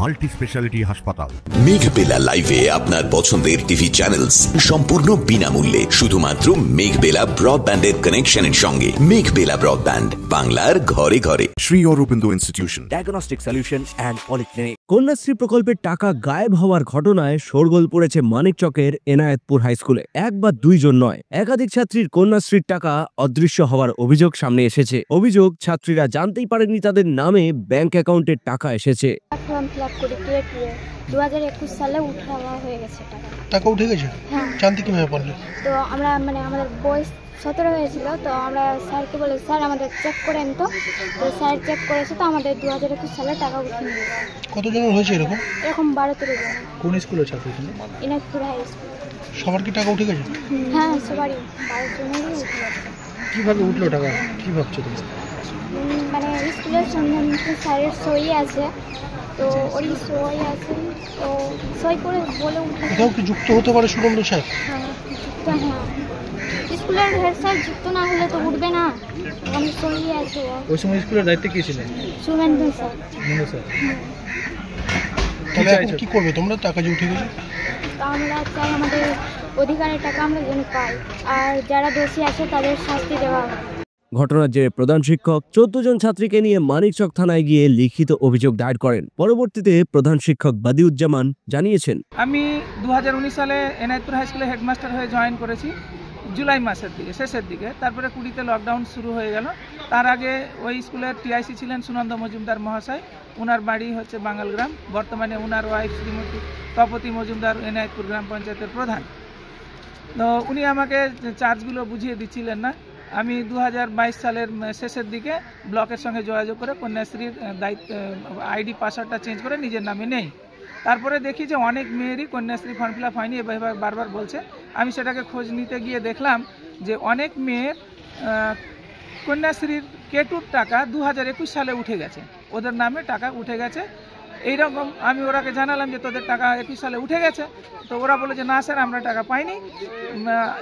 Multi specialty হাসপাতাল। মেঘবেলা লাইভে আপনার পছন্দের টিভি চ্যানেলস সম্পূর্ণ বিনামূল্যে, শুধুমাত্র মেঘবেলা ব্রডব্যান্ডের কানেকশনের সঙ্গে। মেঘবেলা ব্রডব্যান্ড, বাংলার ঘরে ঘরে। Shri Aurobindo institution, diagnostic solution and polyclinic. Kanyashree প্রকল্পের টাকা গায়েব হওয়ার ঘটনায় শোরগোল পড়েছে মানিকচকের এনায়েতপুর হাই স্কুলে। এক বা দুইজন নয়, একাধিক ছাত্রীর কন্যাশ্রীর টাকা অদৃশ্য হওয়ার অভিযোগ সামনে এসেছে। অভিযোগ, ছাত্রীরা জানতেই পারেনি তাদের নামে ব্যাংক অ্যাকাউন্টে টাকা এসেছে। ফর্ম ফিল আপ করে 2021 সালে উঠাওয়া হয়ে গেছে টাকা উঠে গেছে। হ্যাঁ, জানতে কিভাবে পারলে? তো আমরা আমাদের বয়স 17 হয়েছিল, তো আমরা স্যারকে বলে, স্যার আমাদের চেক করেন। তো স্যার চেক করেছে, তো আমাদের 2021 সালে টাকা উঠে নিয়ে গেছে। কতজনের হয়েছে এরকম? 12-13 জন। কোন স্কুলের ছাত্র? Enayetpur high school. সবার কি টাকা উঠে গেছে? হ্যাঁ, সবারই 12 জনেরই উঠে গেছে। কিভাবে উঠলো টাকা, কি ভাবছো তুমি? স্কুলের সন্ধান স্যারের সই আছে, তো ওই সই আছে, তো সই করে বলে উঠে। এটাও কি যুক্ত হতে পারে সুরেন্দ্র স্যার? হ্যাঁ, যুক্ত। হ্যাঁ, স্কুলের হেড স্যার যুক্ত না হলে তো উঠবে না, অনেক সই আছে। ওই সময় স্কুলের দায়িত্বে কে ছিলেন? সুরেন্দ্র স্যার। তাহলে এখন কি করবে তোমরা? টাকা যে উঠে গেছে, আমরা চাই আমাদের অধিকারের টাকা আমরা যেন পাই, আর যারা দোষী আছে তাদের শাস্তি দেওয়া হয়। ঘটনার জেরে প্রধান শিক্ষক 14 জন ছাত্রীকে নিয়ে মানিকচক থানায় গিয়ে লিখিত অভিযোগ দায়ের করেন। পরবর্তীতে প্রধান শিক্ষক বাদিউজ্জামান জানিয়েছেন, আমি 2019 সালে এনায়েতপুর হাই স্কুলে হেডমাস্টার হয়ে জয়েন করেছি জুলাই মাসের দিকে, শেষের দিকে। তারপরে 20তে লকডাউন শুরু হয়ে গেল। তার আগে ওই স্কুলের টিআইসি ছিলেন সুনন্দ মজুমদার মহাশয়। ওনার বাড়ি হচ্ছে বাঙ্গালগ্রাম। বর্তমানে ওনার ওয়াইফ শ্রীমতী তপতি মজুমদার এনায়েতপুর গ্রাম পঞ্চায়েতের প্রধান। তো উনি আমাকে চার্জগুলো বুঝিয়ে দিচ্ছিলেন না। আমি 2022 সালের শেষের দিকে ব্লকের সঙ্গে যোগাযোগ করে কন্যাশ্রীর দায়িত্ব আইডি পাসওয়ার্ডটা চেঞ্জ করে নিজের নামে নেই। তারপরে দেখি যে অনেক মেয়েরই কন্যাশ্রী ফর্ম ফিল আপ হয়নি, এভাবে বারবার বলছে। আমি সেটাকে খোঁজ নিতে গিয়ে দেখলাম যে অনেক মেয়ের কন্যাশ্রীর কেটুর টাকা 2021 সালে উঠে গেছে, ওদের নামে টাকা উঠে গেছে। এইরকম আমি ওরাকে জানালাম যে তোদের টাকা 21 সালে উঠে গেছে, তো ওরা বলে যে না স্যার আমরা টাকা পাইনি।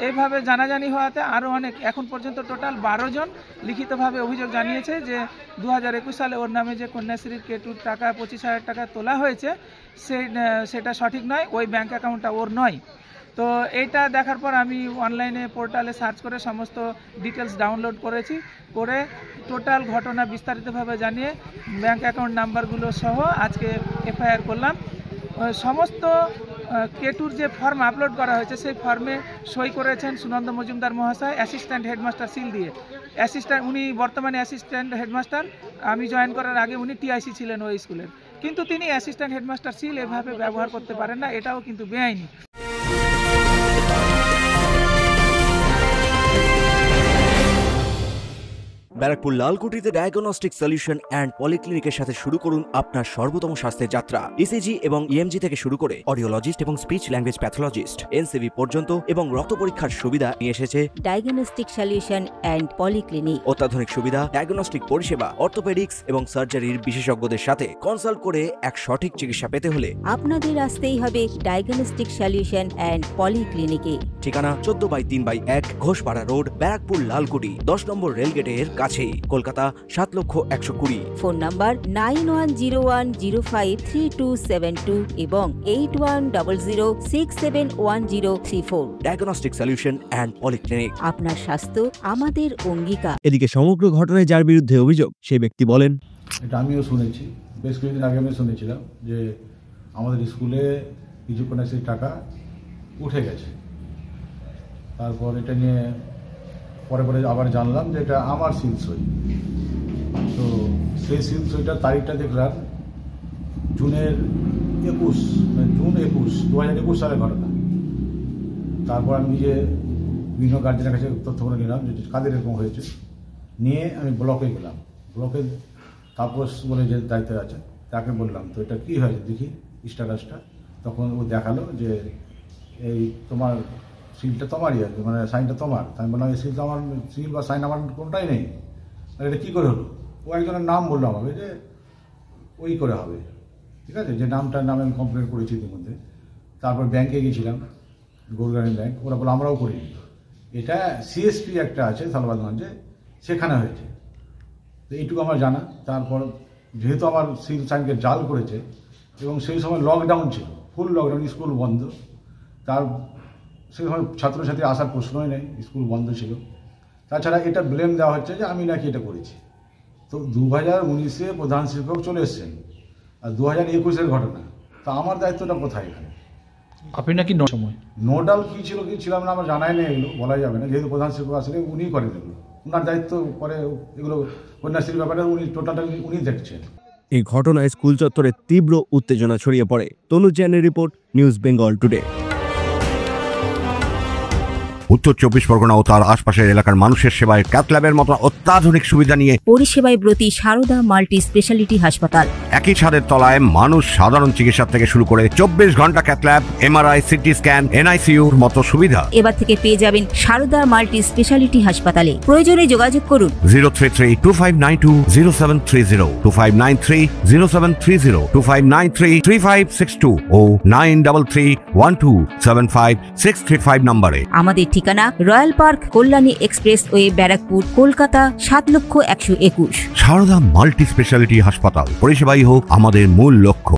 এইভাবে জানাজানি হওয়াতে আরও অনেক, এখন পর্যন্ত টোটাল 12 জন লিখিতভাবে অভিযোগ জানিয়েছে যে 2021 সালে ওর নামে যে কন্যাশ্রীর কেটুর টাকা 25,000 টাকা তোলা হয়েছে সেটা সঠিক নয়, ওই ব্যাঙ্ক অ্যাকাউন্টটা ওর নয়। তো এইটা দেখার পর আমি অনলাইনে পোর্টালে সার্চ করে সমস্ত ডিটেলস ডাউনলোড করেছি, করে টোটাল ঘটনা বিস্তারিতভাবে জানিয়ে ব্যাঙ্ক অ্যাকাউন্ট নাম্বারগুলো সহ আজকে এফআইআর করলাম। সমস্ত কেটুর যে ফর্ম আপলোড করা হয়েছে সেই ফর্মে সই করেছেন সুনন্দ মজুমদার মহাশয়, অ্যাসিস্ট্যান্ট হেডমাস্টার সিল দিয়ে। উনি বর্তমানে অ্যাসিস্ট্যান্ট হেডমাস্টার। আমি জয়েন করার আগে উনি টিআইসি ছিলেন ওই স্কুলের, কিন্তু তিনি অ্যাসিস্ট্যান্ট হেডমাস্টার সিল এভাবে ব্যবহার করতে পারেন না, এটাও কিন্তু বেআইনি। ব্যারাকপুর লালকুটিতে ডায়াগনস্টিক সলিউশন অ্যান্ড পলিক্লিনিকের সাথে শুরু করুন আপনার সর্বোত্তম স্বাস্থ্যের যাত্রা। ইসিজি এবং ইএমজি থেকে শুরু করে অডিওলজিস্ট এবং স্পিচ ল্যাঙ্গুয়েজ প্যাথোলজিস্ট, এনসিভি পর্যন্ত এবং রক্ত পরীক্ষার সুবিধা নিয়ে এসেছে ডায়াগনস্টিক সলিউশন অ্যান্ড পলিক্লিনিক। অত্যাধুনিক সুবিধা, ডায়াগনস্টিক পরিষেবা, অর্থোপেডিক্স এবং সার্জারির বিশেষজ্ঞদের সাথে কনসাল্ট করে এক সঠিক চিকিৎসা পেতে হলে আপনাদের আসতেই হবে ডায়াগনস্টিক সলিউশন অ্যান্ড পলিক্লিনিকে। ঠিকানা 14/3/1 ঘোষপাড়া রোড, ব্যারাকপুর লালকুটি, 10 নম্বর রেলগেটের কাছেই, কলকাতা 7,120,000। ফোন নাম্বার 9101053272 এবং 8100671034। Diagnostic solution and polyclinic. আপনার স্বাস্থ্য আমাদের অঙ্গীকার। এদিকে সমগ্র ঘটনায় যার বিরুদ্ধে অভিযোগ, সেই ব্যক্তি বলেন, এটা আমিও শুনেছি, বেশ কিছুদিন আগে আমি শুনেছিলাম যে আমাদের স্কুলে কিছু কন্যাশ্রীর টাকা উঠে গেছে। তারপর এটা নিয়ে পরে আবার জানলাম যে এটা আমার সিল সই। তো সেই সিল সইটার তারিখটা দেখলাম জুন 21, 2021 সালের ঘটনা। তারপর আমি নিজে বিভিন্ন গার্জেনের কাছে তথ্যগুলো নিলাম যে কাদের এরকম হয়েছে, নিয়ে আমি ব্লকে গেলাম। ব্লকে তাপস বলে যে দায়িত্বে আছে তাকে বললাম, তো এটা কী হয়েছে দেখি স্ট্যাটাসটা। তখন ও দেখালো যে এই তোমার সিলটা তোমারই আছে, মানে সাইনটা তোমার। আমি বললাম এই সিলটা আমার, সিল বা সাইন আমার কোনটাই নেই, এটা কী করে হলো? ও একজনের নাম বললো আমাকে যে ওই করে হবে, ঠিক আছে, যে নামটার নামে আমি কমপ্লেন করেছি ইতিমধ্যে। তারপর ব্যাংকে গেছিলাম, গৌরগ্রামীণ ব্যাংক, ওরা বলে আমরাও করিনি, এটা সিএসপি একটা আছে সালবাদগঞ্জে, সেখানে হয়েছে। তো এইটুকু আমার জানা। তারপর যেহেতু আমার সিল সাইনকে জাল করেছে, এবং সেই সময় লকডাউন ছিল, ফুল লকডাউন, স্কুল বন্ধ। তার সেই সময় ছাত্রছাত্রী আসার প্রশ্নই নেই, স্কুল বন্ধ ছিল। তাছাড়া এটা ব্লেম দেওয়া হচ্ছে যে আমি নাকি এটা করেছি। তো 2019-এ প্রধান শিক্ষক চলে এসছেন, আর 2021-এর ঘটনা, তা আমার দায়িত্বটা কোথায় এখানে? আপনি নাকি সময় নোডাল কী ছিল কি ছিলাম না আমার জানাই নেই, এগুলো বলা যাবে না, যেহেতু প্রধান শিক্ষক আসলে উনিই করেন এগুলো, ওনার দায়িত্ব পরে এগুলো কন্যাশ্রীর ব্যাপারে উনি টোটালটা উনি দেখছেন। এই ঘটনায় স্কুল চত্বরে তীব্র উত্তেজনা ছড়িয়ে পড়ে। তনুজ জৈনের রিপোর্ট, নিউজ বেঙ্গল টুডে। উত্তর 24 পরগনা ও তার আশপাশের এলাকার মানুষের সেবায় ক্যাথ ল্যাবের মতো অত্যাধুনিক সুবিধা নিয়ে পরিষেবায় ব্রতী সারদা মাল্টি স্পেশালিটি হাসপাতাল। একই ছাদের তলায় মানুষ সাধারণ চিকিৎসা থেকে শুরু করে 24 ঘন্টা cath lab, MRI, CT scan, এনআইসিইউর মতো সুবিধা এবার থেকে পেয়ে যাবেন সারদা মাল্টি স্পেশালিটি হাসপাতালে। প্রয়োজনে যোগাযোগ করুন 033-2592-0730, 2593-0730, 2593-3562 ও 9331275635 নম্বরে। আমাদের ঠিকানা royal park, Kalyani expressway, Barrackpore, Kolkata 7,121,000। Sarada multi specialty হাসপাতাল, পরিষেবাই হোক আমাদের মূল লক্ষ্য।